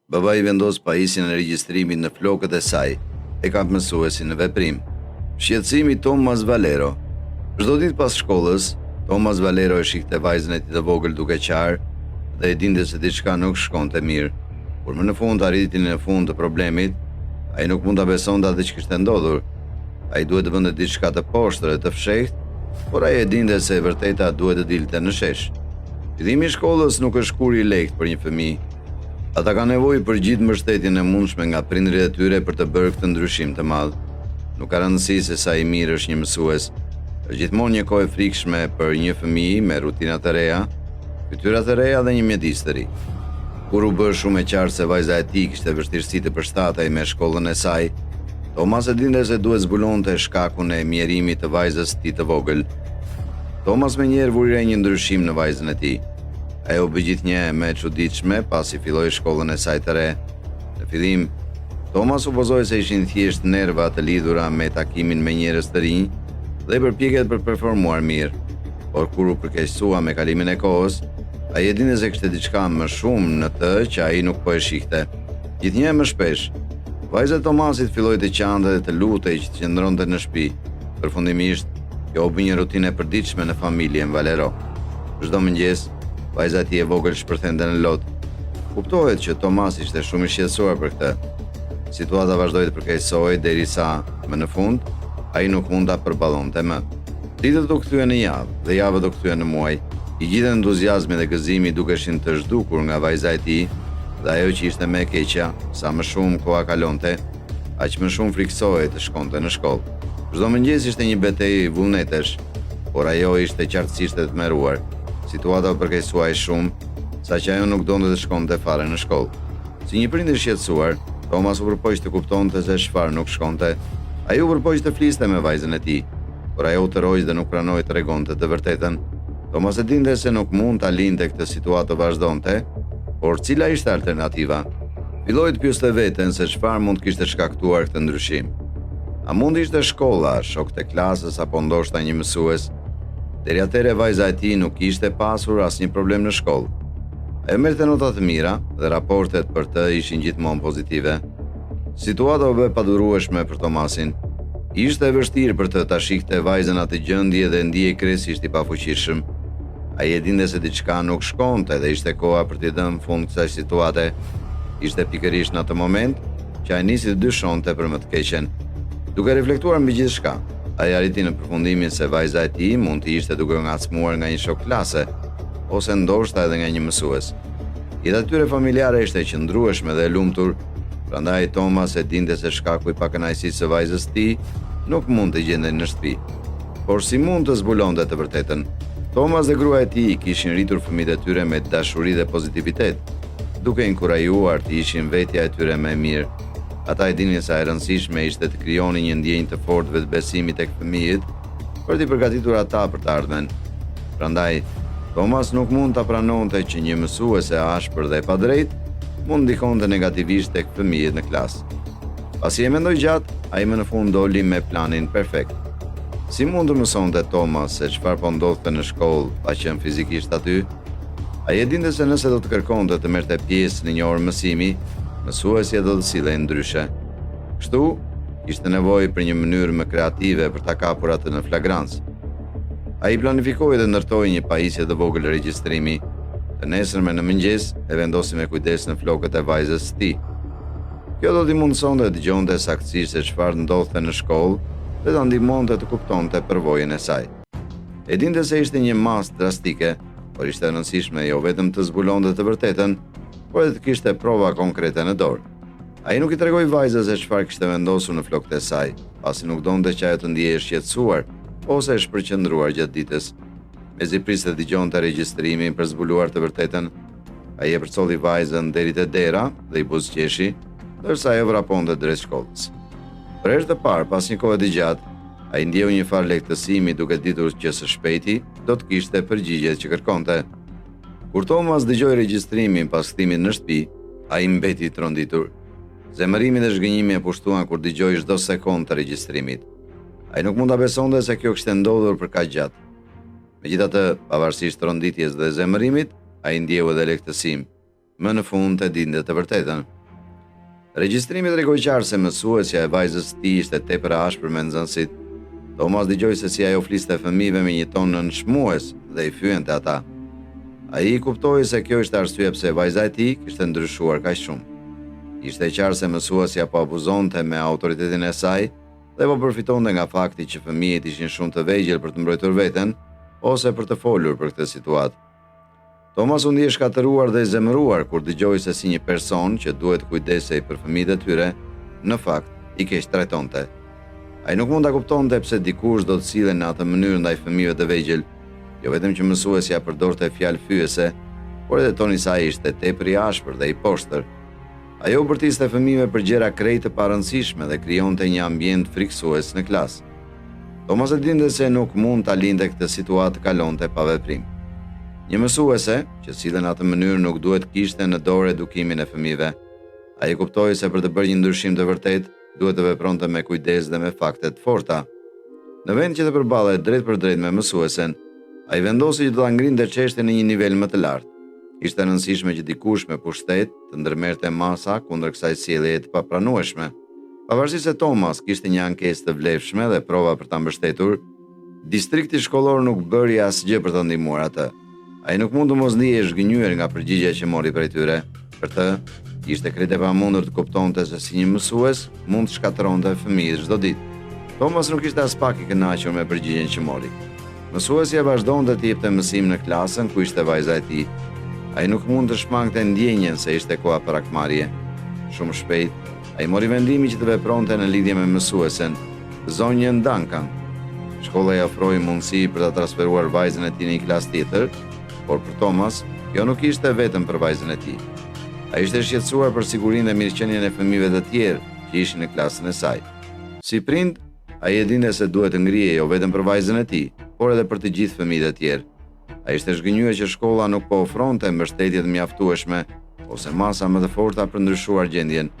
Babai vendos pajisjen e regjistrimit në flokët e saj e ka mësuesin në veprim. Shqetësimi Thomas Valero. Çdo ditë pas shkollës, Thomas Valero e shikte vajzën e tij të vogël duke qarë dhe e dinte se diçka nuk shkonte mirë. Kur më në fund arriti në fund të problemit, ai nuk mund ta besonte atë që kishte ndodhur. Ai duhet të bënte diçka të poshtër e të fshehtë, por ai e dinte se e vërteta duhet të dilte në shesh. Fillimi i shkollës nuk është kur i lehtë për një fëmijë. Ata kanë nevojë për gjithë mbështetjen e mundshme nga prindërit e tyre për të bërë këtë ndryshim të madh. Nuk ka rëndësi se sa i mirë është një mësues. Është gjithmonë një kohë e frikshme për një fëmijë me rutina të reja, fytyra të reja dhe një mjedis të ri. Kur u bë shumë e qartë se vajza e tij kishte vështirësi të përshtatej me shkollën e saj, Thomas e dinte se duhet zbulonte shkakun e mjerimit të vajzës së tij të vogël. Thomas menjëherë vuri një ndryshim në vajzën e tij. Ajo bë gjithnjë më e çuditshme pasi filloi shkollën e saj të re. Në fillim, Thomas supozoi se ishin thjesht nerva të lidhura me takimin me njerëz të rinj dhe përpjekjet për performuar mirë. Por kur u përkeqësua me kalimin e kohës, ai e dinte se kishte diçka më shumë në të që ai nuk po e shihte. Gjithnjë më shpesh, vajza e Thomasit filloi të qante dhe të lutej që të qëndronte në shtëpi. Përfundimisht, kjo u bë një rutinë e përditshme në familjen Valero. Çdo mëngjes, vajza e tij e vogël shpërthente në lot. Kuptohet që Thomas ishte shumë i shqetësuar për këtë. Situata vazhdoi të përkeqësohej derisa më në fund ai nuk mund ta përballonte më. Ditët u kthyen në javë dhe javët u kthyen në muaj. I gjithë entuziazmi dhe gëzimi dukeshin të zhdukur nga vajza e tij dhe ajo që ishte më e keqja, sa më shumë koha kalonte, aq më shumë friksohej të shkonte në shkollë. Çdo mëngjes ishte një betejë vullnetesh, por ajo ishte qartësisht e tmerruar. Situata u përkeqësua shumë, saqë ajo nuk donte të shkonte fare në shkollë. Si një prind i shqetësuar, Thomas u përpoq të kuptonte se çfarë nuk shkonte. Ai u përpoq të fliste me vajzën e tij, por ajo u tërhoq dhe nuk pranoi të tregonte të vërtetën. Thomas e dinte se nuk mund ta lindte këtë situatë të vazhdonte, por cila ishte alternativa? Filloi të pyeste veten se çfarë mund kishte shkaktuar këtë ndryshim. A mund ishte shkolla, shok të klasës apo ndoshta një mësues? Deri atëherë vajza e tij nuk kishte pasur asnjë problem në shkollë. Ajo merrte nota të mira dhe raportet për të ishin gjithmonë pozitive. Situata u bë padurueshme për Thomasin. Ishte e vështirë për të ta shihte vajzën atë gjendje dhe ndihej krejtësisht i pafuqishëm. Ai e dinte se diçka nuk shkonte dhe ishte koha për t'i dhënë fund kësaj situate. Ishte pikërisht në atë moment që ai nisi të dyshonte për më të keqen. Duke reflektuar mbi gjithçka, ai arriti në përfundimin se vajza e tij mund të ishte duke ngacmuar nga një shok klase, ose ndoshta edhe nga një mësues. Jeta e tyre familjare ishte e qëndrueshme dhe e lumtur, prandaj Thomas e dinte se shkaku i pakënaqësisë së vajzës së tij nuk mund të gjendej në shtëpi. Por si mund të zbulonte të vërtetën? Thomas dhe gruaja e tij kishin rritur fëmijët e tyre me dashuri dhe pozitivitet, duke inkurajuar të ishin vetja e tyre më e mirë. Ata e dinin sa e rëndësishme ishte të krijonin një ndjenjë të fortë vetbesimi tek fëmijët për t'i përgatitur ata për të ardhmen. Prandaj, Thomas nuk mund ta pranonte që një mësuese e ashpër dhe e padrejtë mund ndikonte negativisht tek fëmijët në klasë. Pasi e mendoi gjatë, ai më në fund doli me planin perfekt. Si mund të mësonte Thomas se çfarë po ndodhte në shkollë pa qenë fizikisht aty? Ai e dinte se nëse do të kërkonte të merrte pjesë në një orë mësimi, mësuesja do të sillej ndryshe. Kështu, kishte nevojë për një mënyrë më kreative për ta kapur atë në flagrancë. Ai planifikoi dhe ndërtoi një pajisje të vogël regjistrimi. Të nesërmen në mëngjes e vendosi me kujdes në flokët e vajzës së tij. Kjo do t'i mundësonte të dëgjonte saktësisht se çfarë ndodhte në shkollë dhe ta ndihmonte të kuptonte përvojën e saj. E dinte se ishte një masë drastike, por ishte e rëndësishme jo vetëm të zbulonte të vërtetën, por edhe të kishte prova konkrete në dorë. Ai nuk i tregoi vajzës se çfarë kishte vendosur në flokët e saj, pasi nuk donte që ajo të ndihej e shqetësuar ose e shpërqendruar gjatë ditës. Mezi priste dëgjonte regjistrimin për zbuluar të vërtetën, ai e përcolli vajzën deri te dera dhe i buzëqeshi, ndërsa ajo vraponte drejt shkollës. Për herë të parë pas një kohe të gjatë, ai ndjeu një farë lehtësimi duke ditur që së shpejti do të kishte përgjigjet që kërkonte. Kur Thomas dëgjoi regjistrimin pas kthimit në shtëpi, ai mbeti i tronditur. Zemërimi dhe zhgënjimi e pushtuan kur dëgjoi çdo sekondë të regjistrimit. Ai nuk mund ta besonte se kjo kishte ndodhur për kaq gjatë. Megjithatë, pavarësisht tronditjes dhe zemërimit, ai ndjeu edhe lehtësim. Më në fund e dinte të vërtetën. Regjistrimi tregoi qartë se mësuesja e vajzës së tij ishte tepër e ashpër me nxënësit. Thomas dëgjoi se si ajo fliste fëmijëve me një ton nënshmues dhe i fyente ata. Ai kuptoi se kjo ishte arsye pse vajza e tij kishte ndryshuar kaq shumë. Ishte qartë se mësuesja po abuzonte me autoritetin e saj dhe po përfitonte nga fakti që fëmijët ishin shumë të vegjël për të mbrojtur veten ose për të folur për këtë situatë. Thomas u ndjej shkatëruar dhe i zemëruar kur dëgjoi se si një person që duhet kujdesej për fëmijët e tyre, në fakt i keq trajtonte. Ai nuk mund ta kuptonte pse dikush do të sillen në atë mënyrë ndaj fëmijëve të vegjël, jo vetëm që mësuesja përdorte fjalë fyese, por edhe toni i saj ishte tepër i ashpër dhe i poshtër. Ajo bërtiste fëmijëve për gjëra krejt të parëndësishme dhe krijonte një ambient frikësues në klasë. Thomas e dinte se nuk mund ta linte këtë situatë kalonte pa veprim. Një mësuese që sillen në atë mënyrë nuk duhet kishte në dorë edukimin e fëmijëve. Ai kuptoi se për të bërë një ndryshim të vërtetë, duhet të vepronte me kujdes dhe me fakte të forta. Në vend që të përballej drejt për drejt me mësuesen, ai vendosi që të ta ngrinte çështjen në një nivel më të lartë. Ishte e rëndësishme që dikush me pushtet të ndërmerrte masa kundër kësaj sjelljeje të papranueshme. Pavarësisht se Thomas kishte një ankesë të vlefshme dhe prova për ta mbështetur, distrikti shkollor nuk bëri asgjë për ta ndihmuar atë. Ai nuk mund të mos ndihej zhgënjur nga përgjigjja që mori prej tyre. Për të, ishte krejt e pamundur të kuptonte se si një mësues mund të shkatëronte fëmijët çdo ditë. Thomas nuk ishte as pak i kënaqur me përgjigjen që mori. Mësuesja vazhdonte të jepte mësim në klasën ku ishte vajza e tij. Ai nuk mund të shmangte ndjenjen se ishte koha për akmarrje. Shumë shpejt, ai mori vendimin që të vepronte në lidhje me mësuesen, zonjën Duncan. Shkolla i ofroi mundësi për ta transferuar vajzën e tij në një klasë tjetër, por për Thomas, kjo nuk ishte vetëm për vajzën e tij. Ai ishte shqetësuar për sigurinë dhe mirëqenien e fëmijëve të tjerë që ishin në klasën e saj. Si prind, ai e dinte se duhet të ngrihej jo vetëm për vajzën e tij, por edhe për të gjithë fëmijët e tjerë. Ai ishte zhgënjur që shkolla nuk po ofronte mbështetje të mjaftueshme ose masa më të forta për ndryshuar gjendjen.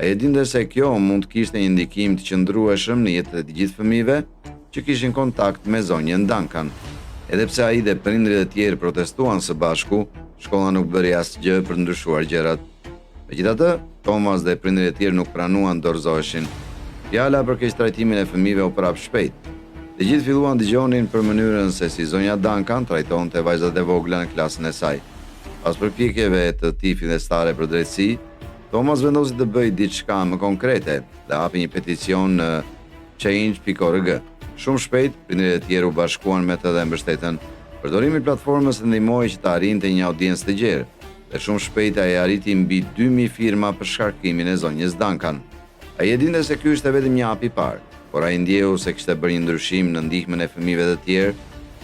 Ai e dinte se kjo mund të kishte një ndikim të qëndrueshëm në jetën e të gjithë fëmijëve që kishin kontakt me zonjën Duncan. Edhe pse ai dhe prindrit e tjerë protestuan së bashku, shkolla nuk bëri asgjë për të ndryshuar gjërat. Megjithatë, Thomas dhe prindrit e tjerë nuk pranuan dorëzoheshin. Fjala për keqtrajtimin e fëmijëve u prap shpejt. Të gjithë filluan dëgjonin për mënyrën se si zonja Duncan trajtonte vajzat e vogla në klasën e saj. Pas përpjekjeve të tij fillestare për drejtësi, Thomas vendosi të bëjë diçka më konkrete dhe hapi një peticion në change.org. Shumë shpejt, prindërit e tjerë u bashkuan me të dhe mbështetën. Përdorimi i platformës të ndihmoi që të arrinte një audiencë të gjerë, dhe shumë shpejt ai arriti mbi 2000 firma për shkarkimin e zonjës Duncan. Ai e dinte se ky ishte vetëm një hap i parë, por ai ndjeu se kishte bërë një ndryshim në ndihmën e fëmijëve të tjerë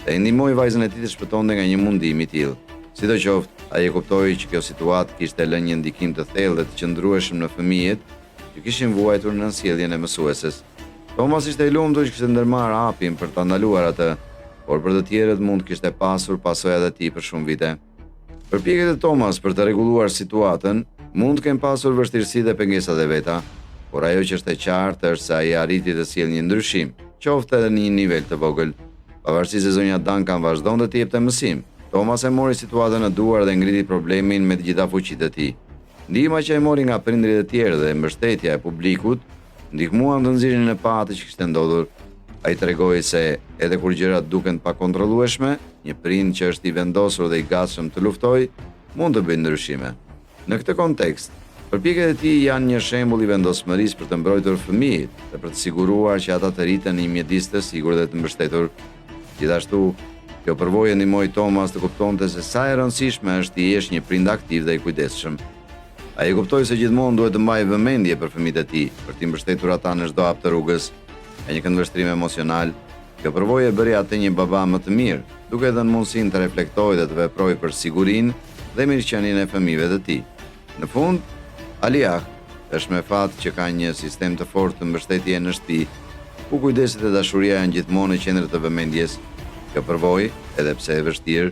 dhe ndihmoi vajzën e tij të shpëtonte nga një mundim i tillë. Sidoqoftë, ai e kuptoi që kjo situatë kishte lënë një ndikim të thellë dhe të qëndrueshëm në fëmijët që kishin vuajtur në sjelljen e mësueses. Thomas ishte i lumtur që kishte ndërmarrë hapin për ta ndaluar atë, por për të tjerët mund kishte pasur pasojat e tij për shumë vite. Përpjekjet e Thomas për të rregulluar situatën mund të kenë pasur vështirësi dhe pengesat e veta, por ajo që është e qartë është se ai arriti të sjellë një ndryshim, qoftë edhe në një nivel të vogël. Pavarësisht se zonja Duncan vazhdonte të jepte mësim, Thomas e mori situatën në duar dhe ngriti problemin me të gjitha fuqitë e tij. Ndihma që e mori nga prindrit e tjerë dhe mbështetja e publikut ndihmuan të nxjerrin në pa atë që kishte ndodhur. Ai tregoi se edhe kur gjërat duken pa kontrollueshme, një prind që është i vendosur dhe i gatshëm të luftojë mund të bëjë ndryshime. Në këtë kontekst, përpjekjet e tij janë një shembull i vendosmërisë për të mbrojtur fëmijët dhe për të siguruar që ata të rriten në një mjedis të sigurt dhe të mbështetur. Gjithashtu, kjo përvojë ndihmoi Thomas të kuptonte se sa e rëndësishme është të jesh një prind aktiv dhe i kujdesshëm. Ai kuptoi se gjithmonë duhet të mbajë vëmendje për fëmijët e tij, për t'i mbështetur ata në çdo hap të rrugës. Me një këndvështrim emocional, kjo përvojë e bëri atë një baba më të mirë, duke dhënë mundësinë të reflektojë dhe të veprojë për sigurinë dhe mirëqenien e fëmijëve të tij. Në fund, Aliah është me fat që ka një sistem të fortë të mbështetjeje në shtëpi, ku kujdesit e dashuria janë gjithmonë në qendër të vëmendjes. Kjo përvojë, edhe pse e vështirë,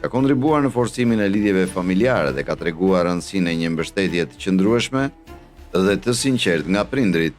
ka kontribuar në forcimin e lidhjeve familjare dhe ka treguar rëndësinë e një mbështetje të qëndrueshme dhe të sinqertë nga prindrit.